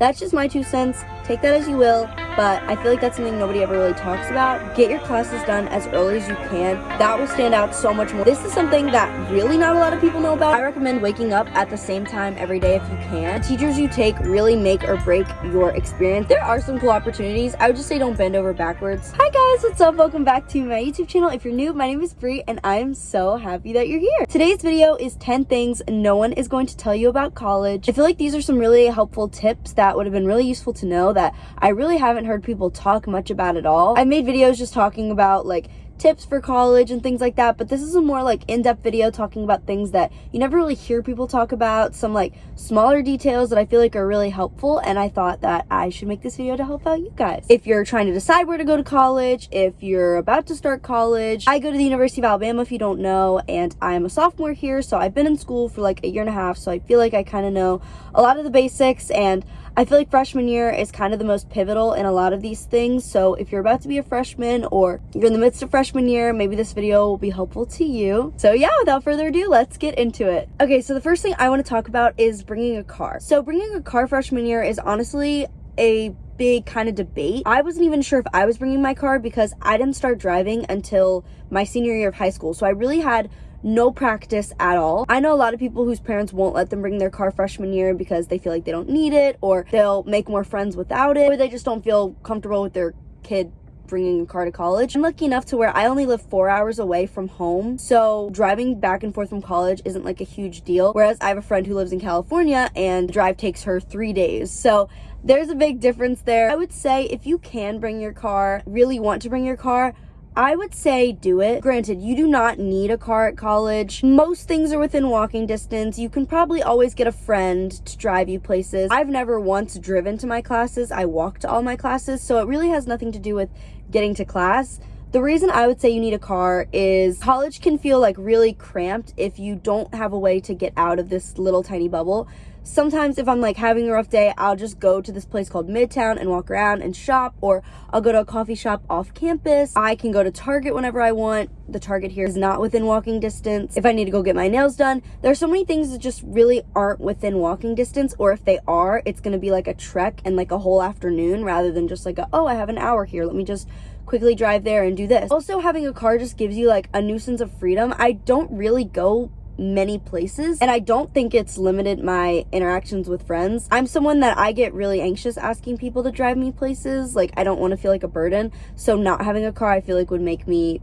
That's just my 2 cents. Take that as you will, but I feel like that's something nobody ever really talks about. Get your classes done as early as you can. That will stand out so much more. This is something that really not a lot of people know about. I recommend waking up at the same time every day if you can. The teachers you take really make or break your experience. There are some cool opportunities. I would just say don't bend over backwards. Hi guys, what's up? Welcome back to my YouTube channel. If you're new, my name is Bree and I'm so happy that you're here. Today's video is 10 things no one is going to tell you about college. I feel like these are some really helpful tips that would have been really useful to know that I really haven't heard people talk much about at all. I made videos just talking about like tips for college and things like that, but this is a more like in-depth video talking about things that you never really hear people talk about, some like smaller details that I feel like are really helpful, and I thought that I should make this video to help out you guys. If you're trying to decide where to go to college, if you're about to start college, I go to the University of Alabama if you don't know, and I'm a sophomore here, so I've been in school for like a year and a half, so I feel like I kind of know a lot of the basics, and I feel like freshman year is kind of the most pivotal in a lot of these things. So if you're about to be a freshman or you're in the midst of freshman year, maybe this video will be helpful to you. So yeah, without further ado, let's get into it. Okay, so the first thing I want to talk about is bringing a car. So bringing a car freshman year is honestly a big kind of debate. I wasn't even sure if I was bringing my car because I didn't start driving until my senior year of high school. So I really had no practice at all. I know a lot of people whose parents won't let them bring their car freshman year because they feel like they don't need it, or they'll make more friends without it, or they just don't feel comfortable with their kid bringing a car to college. I'm lucky enough to where I only live 4 hours away from home, so driving back and forth from college isn't like a huge deal, whereas I have a friend who lives in California and the drive takes her 3 days. So there's a big difference there. I would say if you can bring your car, really want to bring your car, I would say do it. Granted, you do not need a car at college. Most things are within walking distance. You can probably always get a friend to drive you places. I've never once driven to my classes. I walk to all my classes, so it really has nothing to do with getting to class. The reason I would say you need a car is college can feel like really cramped if you don't have a way to get out of this little tiny bubble. Sometimes if I'm like having a rough day, I'll just go to this place called Midtown and walk around and shop, or I'll go to a coffee shop off campus. I can go to Target whenever I want. The Target here is not within walking distance. If I need to go get my nails done, there are so many things that just really aren't within walking distance, or if they are, it's gonna be like a trek and like a whole afternoon rather than just like oh, I have an hour here, let me just quickly drive there and do this. Also, having a car just gives you like a nuisance of freedom. I don't really go many places, and I don't think it's limited my interactions with friends. I'm someone that I get really anxious asking people to drive me places. Like, I don't want to feel like a burden, so not having a car I feel like would make me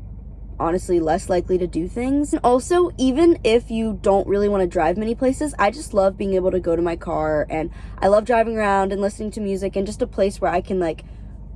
honestly less likely to do things. And also, even if you don't really want to drive many places, I just love being able to go to my car, and I love driving around and listening to music and just a place where I can like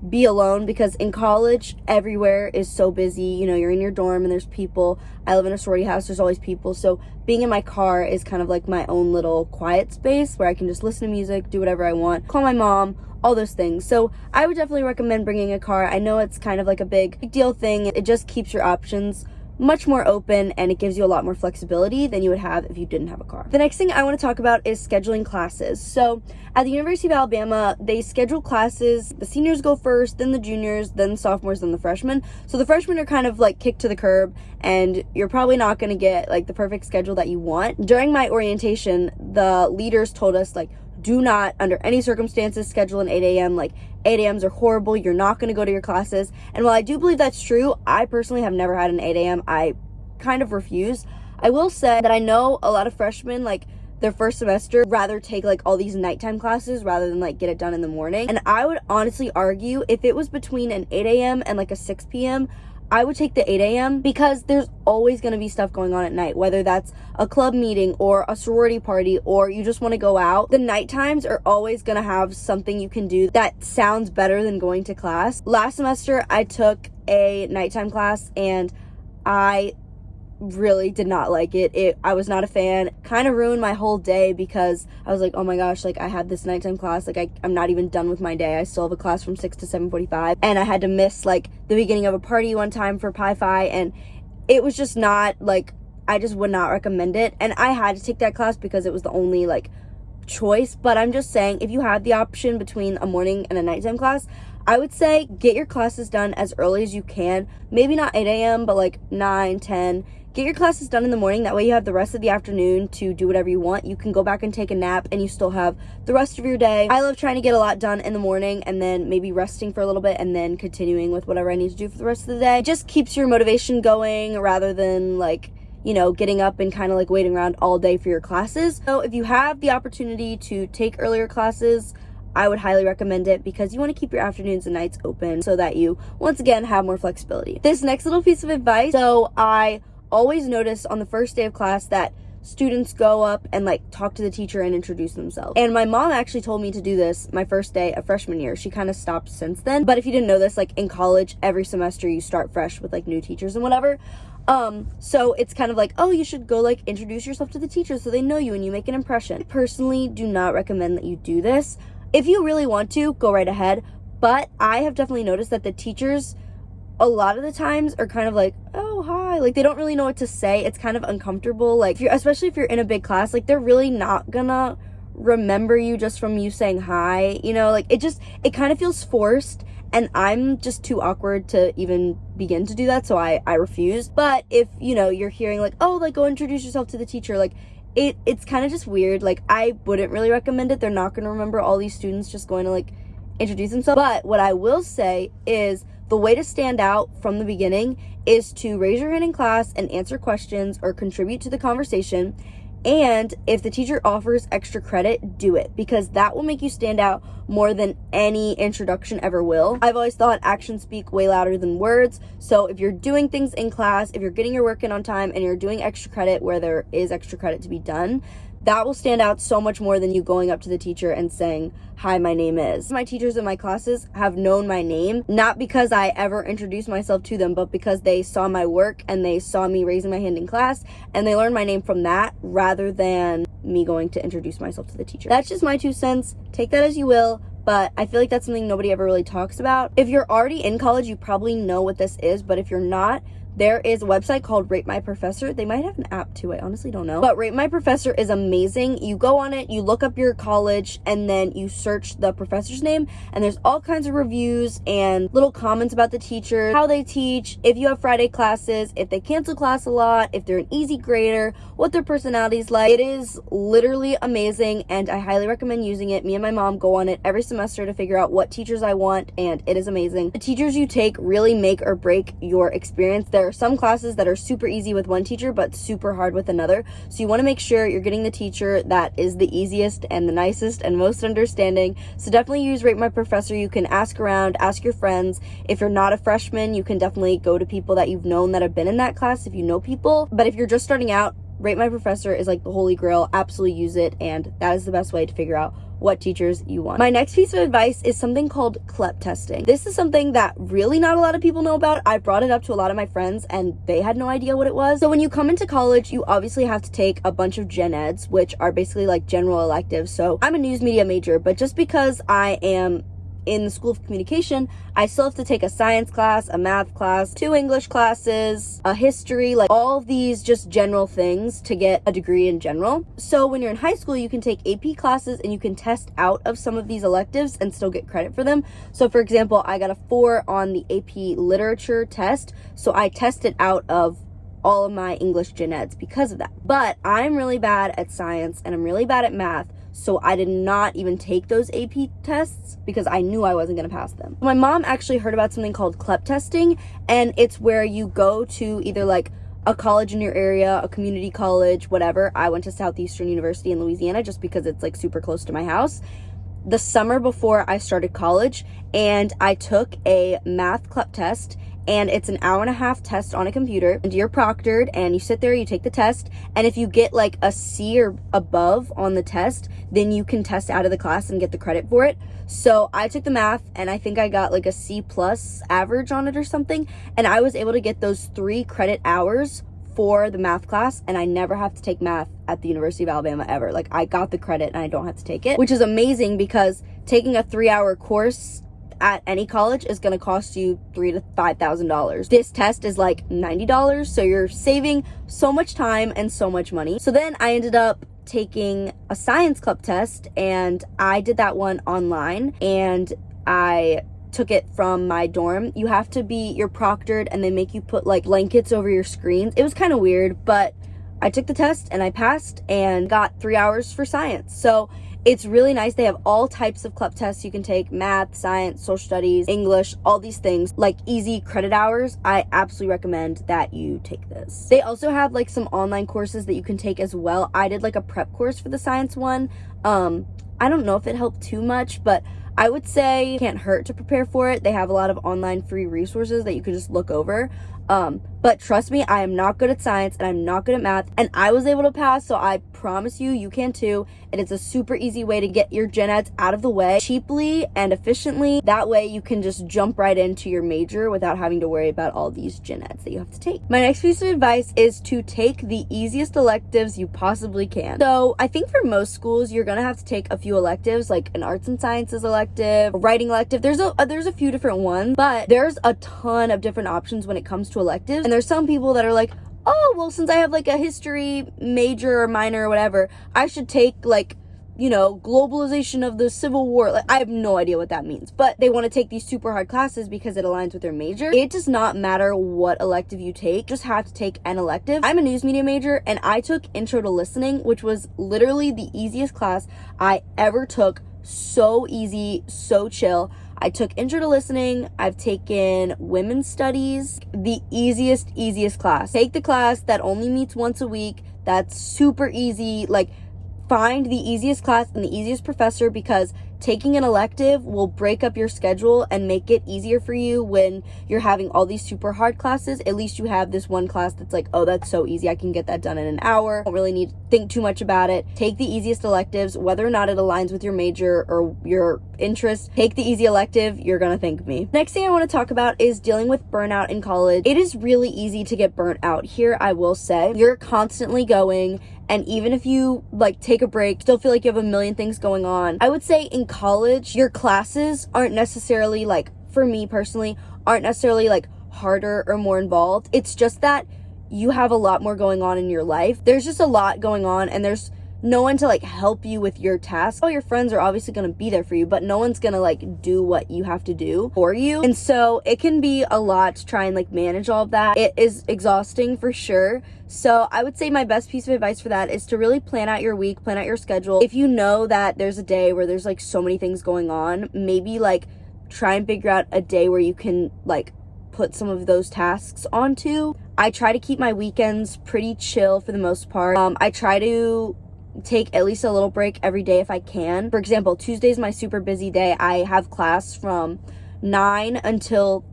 be alone, because in college everywhere is so busy. You know, you're in your dorm and there's people. I live in a sorority house, there's always people, so being in my car is kind of like my own little quiet space where I can just listen to music, do whatever I want, call my mom, all those things. So I would definitely recommend bringing a car. I know it's kind of like a big deal thing. It just keeps your options much more open, and it gives you a lot more flexibility than you would have if you didn't have a car. The next thing I want to talk about is scheduling classes. So at the University of Alabama, they schedule classes. The seniors go first, then the juniors, then the sophomores, then the freshmen. So the freshmen are kind of like kicked to the curb, and you're probably not going to get like the perfect schedule that you want. During my orientation, the leaders told us like, do not under any circumstances schedule an 8 a.m. Like 8 a.m.s are horrible. You're not going to go to your classes. And while I do believe that's true, I personally have never had an 8 a.m. I kind of refuse. I will say that I know a lot of freshmen, like their first semester, rather take like all these nighttime classes rather than like get it done in the morning. And I would honestly argue if it was between an 8 a.m. and like a 6 p.m., I would take the 8 a.m. because there's always going to be stuff going on at night, whether that's a club meeting or a sorority party or you just want to go out. The night times are always going to have something you can do that sounds better than going to class. Last semester, I took a nighttime class and I really did not like it. I was not a fan. Kind of ruined my whole day because I was like, oh my gosh, like I have this nighttime class, like I'm not even done with my day. I still have a class from 6 to 7:45, and I had to miss like the beginning of a party one time for Pi Phi, and it was just not like, I just would not recommend it. And I had to take that class because it was the only like choice. But I'm just saying, if you had the option between a morning and a nighttime class, I would say get your classes done as early as you can. Maybe not 8 a.m., but like 9, 10. get your classes done in the morning. That way you have the rest of the afternoon to do whatever you want. You can go back and take a nap and you still have the rest of your day. I love trying to get a lot done in the morning and then maybe resting for a little bit and then continuing with whatever I need to do for the rest of the day. It just keeps your motivation going rather than like, you know, getting up and kind of like waiting around all day for your classes. So if you have the opportunity to take earlier classes, I would highly recommend it because you want to keep your afternoons and nights open so that you, once again, have more flexibility. This next little piece of advice, so I always notice on the first day of class that students go up and like talk to the teacher and introduce themselves. And my mom actually told me to do this my first day of freshman year. She kind of stopped since then. But if you didn't know this, like in college, every semester you start fresh with like new teachers and whatever. So it's kind of like, oh, you should go like introduce yourself to the teacher so they know you and you make an impression. I personally do not recommend that you do this. If you really want to, go right ahead. But I have definitely noticed that the teachers a lot of the times are kind of like, oh, hi. Like they don't really know what to say. It's kind of uncomfortable. Like especially if you're in a big class, like they're really not gonna remember you just from you saying hi, you know, like it kind of feels forced. And I'm just too awkward to even begin to do that, so I refuse. But if, you know, you're hearing like, oh, like go introduce yourself to the teacher, like it's kind of just weird. Like I wouldn't really recommend it. They're not going to remember all these students just going to like introduce themselves. But what I will say is the way to stand out from the beginning is to raise your hand in class and answer questions or contribute to the conversation. And if the teacher offers extra credit, do it, because that will make you stand out more than any introduction ever will. I've always thought actions speak way louder than words. So if you're doing things in class, if you're getting your work in on time and you're doing extra credit where there is extra credit to be done, that will stand out so much more than you going up to the teacher and saying, hi, my name is. My teachers in my classes have known my name, not because I ever introduced myself to them, but because they saw my work and they saw me raising my hand in class and they learned my name from that rather than me going to introduce myself to the teacher. That's just my 2 cents. Take that as you will. But I feel like that's something nobody ever really talks about. If you're already in college, you probably know what this is, but if you're not, there is a website called Rate My Professor. They might have an app too, I honestly don't know. But Rate My Professor is amazing. You go on it, you look up your college, and then you search the professor's name, and there's all kinds of reviews and little comments about the teacher, how they teach, if you have Friday classes, if they cancel class a lot, if they're an easy grader, what their personality's like. It is literally amazing, and I highly recommend using it. Me and my mom go on it every semester to figure out what teachers I want, and it is amazing. The teachers you take really make or break your experience. There are some classes that are super easy with one teacher but super hard with another, so you want to make sure you're getting the teacher that is the easiest and the nicest and most understanding. So definitely use Rate My Professor. You can ask around, ask your friends. If you're not a freshman, you can definitely go to people that you've known that have been in that class if you know people. But if you're just starting out, Rate My Professor is like the holy grail. Absolutely use it, and that is the best way to figure out what teachers you want. My next piece of advice is something called CLEP testing. This is something that really not a lot of people know about. I brought it up to a lot of my friends and they had no idea what it was. So when you come into college, you obviously have to take a bunch of gen eds, which are basically like general electives. So I'm a news media major, but just because I am in the School of Communication, I still have to take a science class, a math class, 2 English classes, a history, like all of these just general things to get a degree in general. So when you're in high school, you can take AP classes and you can test out of some of these electives and still get credit for them. So for example, I got a 4 on the AP literature test, so I tested out of all of my English gen eds because of that. But I'm really bad at science and I'm really bad at math, so I did not even take those AP tests because I knew I wasn't going to pass them. My mom actually heard about something called CLEP testing, and it's where you go to either like a college in your area, a community college, whatever. I went to Southeastern University in Louisiana just because it's like super close to my house. The summer before I started college, and I took a math CLEP test, and it's an 1.5-hour test on a computer, and you're proctored and you sit there, you take the test, and if you get like a C or above on the test, then you can test out of the class and get the credit for it. So I took the math and I think I got like a C+ average on it or something, and I was able to get those 3 credit hours for the math class, and I never have to take math at the University of Alabama ever. Like I got the credit and I don't have to take it, which is amazing because taking a 3-hour course at any college is going to cost you $3,000 to $5,000. This test is like $90, so you're saving so much time and so much money. So then I ended up taking a science CLEP test, and I did that one online, and I took it from my dorm. You're proctored, and they make you put like blankets over your screens. It was kind of weird, but I took the test and I passed and got 3 hours for science. So it's really nice. They have all types of CLEP tests you can take: math, science, social studies, English, all these things, like easy credit hours. I absolutely recommend that you take this. They also have like some online courses that you can take as well. I did like a prep course for the science one. I don't know if it helped too much, but I would say it can't hurt to prepare for it. They have a lot of online free resources that you can just look over. But trust me, I am not good at science and I'm not good at math, and I was able to pass, so I promise you can too. And it's a super easy way to get your gen eds out of the way cheaply and efficiently. That way you can just jump right into your major without having to worry about all these gen eds that you have to take. My next piece of advice is to take the easiest electives you possibly can. So I think for most schools, you're gonna have to take a few electives, like an arts and sciences elective, a writing elective. There's a few different ones, but there's a ton of different options when it comes to electives. And there's some people that are like, oh, well, since I have like a history major or minor or whatever, I should take like, globalization of the Civil War. Like, I have no idea what that means, but they want to take these super hard classes because it aligns with their major. It does not matter what elective you take, you just have to take an elective. I'm a news media major and I took Intro to Listening, which was literally the easiest class I ever took. So easy, so chill. I took Intro to Listening. I've taken Women's Studies, the easiest class. Take the class that only meets once a week. That's super easy. Like, find the easiest class and the easiest professor, because taking an elective will break up your schedule and make it easier for you when you're having all these super hard classes. At least you have this one class that's like, oh, that's so easy, I can get that done in an hour. Don't really need to think too much about it. Take the easiest electives, whether or not it aligns with your major or your interest. Take the easy elective, you're gonna thank me. Next thing I want to talk about is dealing with burnout in college. It is really easy to get burnt out here, I will say. You're constantly going, and even if you like take a break, still feel like you have a million things going on. I would say in college, your classes aren't necessarily, like, for me personally, aren't necessarily like harder or more involved. It's just that you have a lot more going on in your life. There's just a lot going on, and there's no one to like help you with your tasks. All your friends are obviously going to be there for you, but no one's going to like do what you have to do for you. And so it can be a lot to try and like manage all of that. It is exhausting for sure. So I would say my best piece of advice for that is to really plan out your week, plan out your schedule. If you know that there's a day where there's like so many things going on, maybe like try and figure out a day where you can like put some of those tasks onto. I try to keep my weekends pretty chill for the most part. I try to take at least a little break every day if I can. For example, Tuesday's my super busy day. I have class from 9 until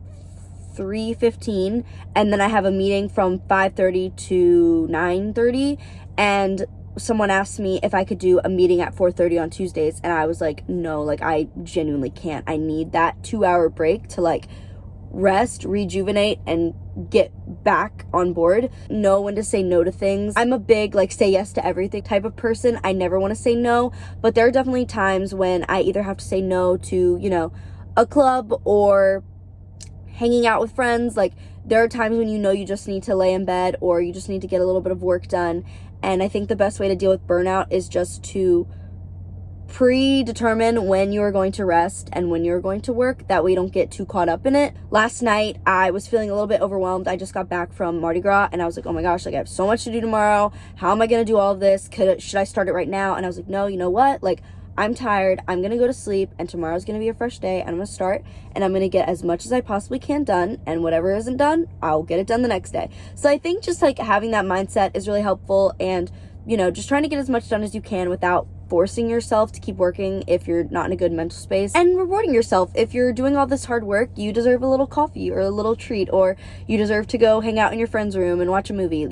3:15, and then I have a meeting from 5:30 to 9:30, and someone asked me if I could do a meeting at 4:30 on Tuesdays, and I was like, no, like I genuinely can't. I need that 2-hour break to like rest, rejuvenate, and get back on board. Know when to say no to things. I'm a big like say yes to everything type of person. I never want to say no, but there are definitely times when I either have to say no to, a club or hanging out with friends. Like, there are times when you just need to lay in bed, or you just need to get a little bit of work done. And I think the best way to deal with burnout is just to predetermine when you are going to rest and when you're going to work. That way you don't get too caught up in it. Last night I was feeling a little bit overwhelmed. I just got back from Mardi Gras and I was like, oh my gosh, like I have so much to do tomorrow. How am I gonna do all of this? Should I start it right now? And I was like, no, you know what, like I'm tired, I'm gonna go to sleep, and tomorrow's gonna be a fresh day, and I'm gonna start, and I'm gonna get as much as I possibly can done, and whatever isn't done, I'll get it done the next day. So I think just like having that mindset is really helpful, and just trying to get as much done as you can without forcing yourself to keep working if you're not in a good mental space, and rewarding yourself. If you're doing all this hard work, you deserve a little coffee or a little treat, or you deserve to go hang out in your friend's room and watch a movie,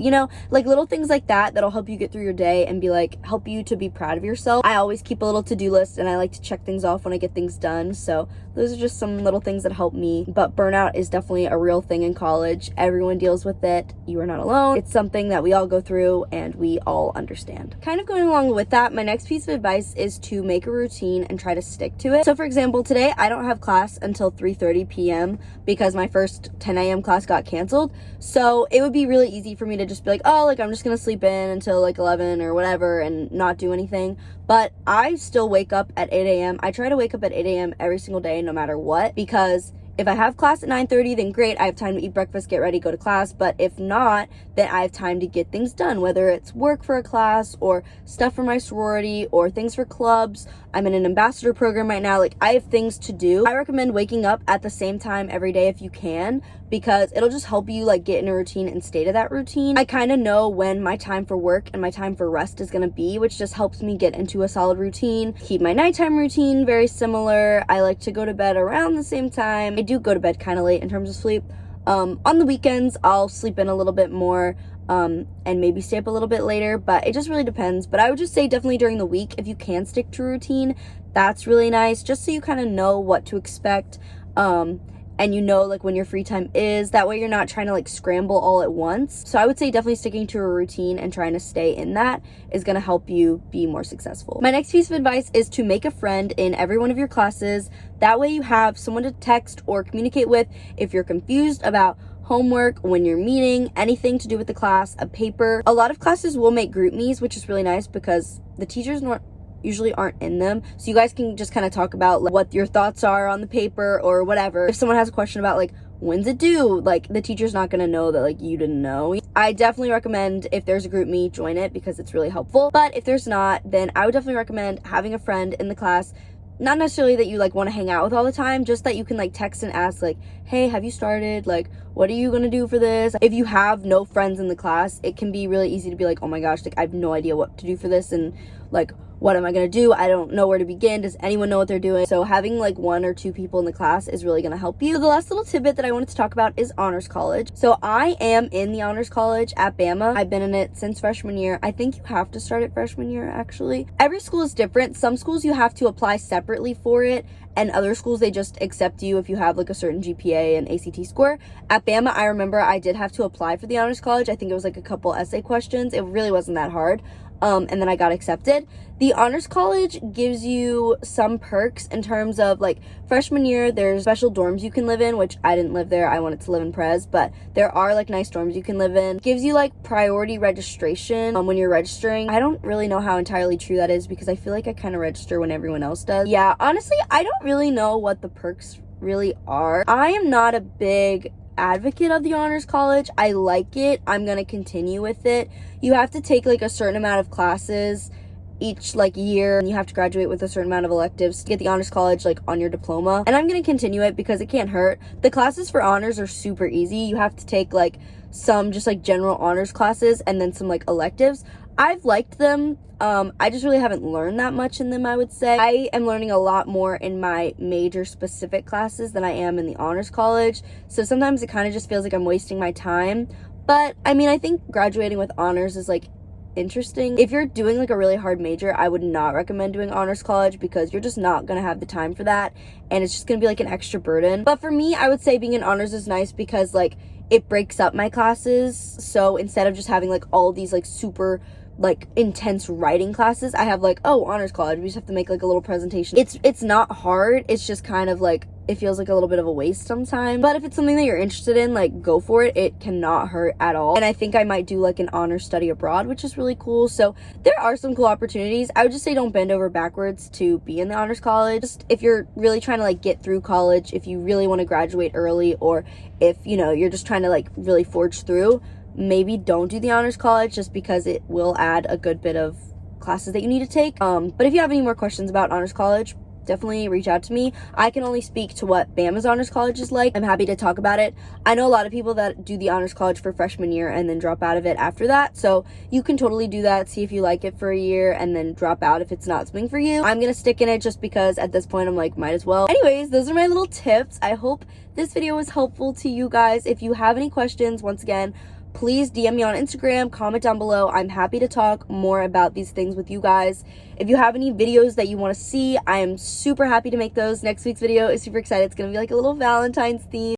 like little things like that that'll help you get through your day and be like, help you to be proud of yourself. I always keep a little to-do list, and I like to check things off when I get things done. So those are just some little things that help me. But burnout is definitely a real thing in college. Everyone deals with it. You are not alone. It's something that we all go through and we all understand. Kind of going along with that, my next piece of piece of advice is to make a routine and try to stick to it. So for example, today I don't have class until 3:30 p.m. because my first 10 a.m. class got canceled. So it would be really easy for me to just be like, oh, like I'm just gonna sleep in until like 11 or whatever and not do anything. But I still wake up at 8 a.m. I try to wake up at 8 a.m. every single day, no matter what, because if I have class at 9:30, then great, I have time to eat breakfast, get ready, go to class. But if not, then I have time to get things done, whether it's work for a class or stuff for my sorority or things for clubs. I'm in an ambassador program right now. Like, I have things to do. I recommend waking up at the same time every day if you can, because it'll just help you like get in a routine and stay to that routine. I kind of know when my time for work and my time for rest is gonna be, which just helps me get into a solid routine. Keep my nighttime routine very similar. I like to go to bed around the same time. I do go to bed kind of late in terms of sleep. On the weekends, I'll sleep in a little bit more and maybe stay up a little bit later, but it just really depends. But I would just say definitely during the week, if you can stick to a routine, that's really nice, just so you kind of know what to expect. And you know like when your free time is, that way you're not trying to like scramble all at once. So I would say definitely sticking to a routine and trying to stay in that is going to help you be more successful. My next piece of advice is to make a friend in every one of your classes. That way you have someone to text or communicate with if you're confused about homework, when you're meeting, anything to do with the class, a paper. A lot of classes will make group me's, which is really nice because the teachers usually aren't in them, so you guys can just kind of talk about like, what your thoughts are on the paper or whatever. If someone has a question about like when's it due, like the teacher's not gonna know that like you didn't know. I definitely recommend if there's a group meet, join it because it's really helpful. But if there's not, then I would definitely recommend having a friend in the class. Not necessarily that you like want to hang out with all the time, just that you can like text and ask like, hey, have you started? Like, what are you gonna do for this? If you have no friends in the class, it can be really easy to be like, oh my gosh, like I have no idea what to do for this, and like what am I gonna do? I don't know where to begin. Does anyone know what they're doing? So having like 1 or 2 people in the class is really gonna help you. So the last little tidbit that I wanted to talk about is honors college. So I am in the honors college at Bama. I've been in it since freshman year. I think you have to start it freshman year actually. Every school is different. Some schools you have to apply separately for it, and other schools they just accept you if you have like a certain GPA and ACT score. At Bama, I remember I did have to apply for the honors college. I think it was like a couple essay questions. It really wasn't that hard. And then I got accepted. The honors college gives you some perks in terms of like freshman year, there's special dorms you can live in, which I didn't live there. I wanted to live in Prez, but there are like nice dorms you can live in. It gives you like priority registration when you're registering. I don't really know how entirely true that is because I feel like I kind of register when everyone else does. Yeah, honestly, I don't really know what the perks really are. I am not a big advocate of the honors college. I like it. I'm gonna continue with it. You have to take like a certain amount of classes each like year, and you have to graduate with a certain amount of electives to get the honors college like on your diploma, and I'm gonna continue it because it can't hurt. The classes for honors are super easy. You have to take like some just like general honors classes and then some like electives. I've liked them. I just really haven't learned that much in them, I would say. I am learning a lot more in my major specific classes than I am in the honors college. So sometimes it kind of just feels like I'm wasting my time. But I mean, I think graduating with honors is like interesting. If you're doing like a really hard major, I would not recommend doing honors college because you're just not gonna have the time for that, and it's just gonna be like an extra burden. But for me, I would say being in honors is nice because like it breaks up my classes. So instead of just having like all these like super like intense writing classes, I have like, oh, honors college, we just have to make like a little presentation. It's not hard. It's just kind of like it feels like a little bit of a waste sometimes. But if it's something that you're interested in, like go for it. It cannot hurt at all. And I think I might do like an honors study abroad, which is really cool. So there are some cool opportunities. I would just say don't bend over backwards to be in the honors college. Just if you're really trying to like get through college, if you really want to graduate early, or if you know you're just trying to like really forge through, maybe don't do the honors college just because it will add a good bit of classes that you need to take. But if you have any more questions about honors college, definitely reach out to me. I can only speak to what Bama's honors college is like. I'm happy to talk about it. I know a lot of people that do the honors college for freshman year and then drop out of it after that. So you can totally do that. See if you like it for a year and then drop out if it's not something for you. I'm gonna stick in it just because at this point I'm like, might as well. Anyways, those are my little tips. I hope this video was helpful to you guys. If you have any questions, once again, please DM me on Instagram, comment down below. I'm happy to talk more about these things with you guys. If you have any videos that you want to see, I am super happy to make those. Next week's video is super excited. It's going to be like a little Valentine's theme.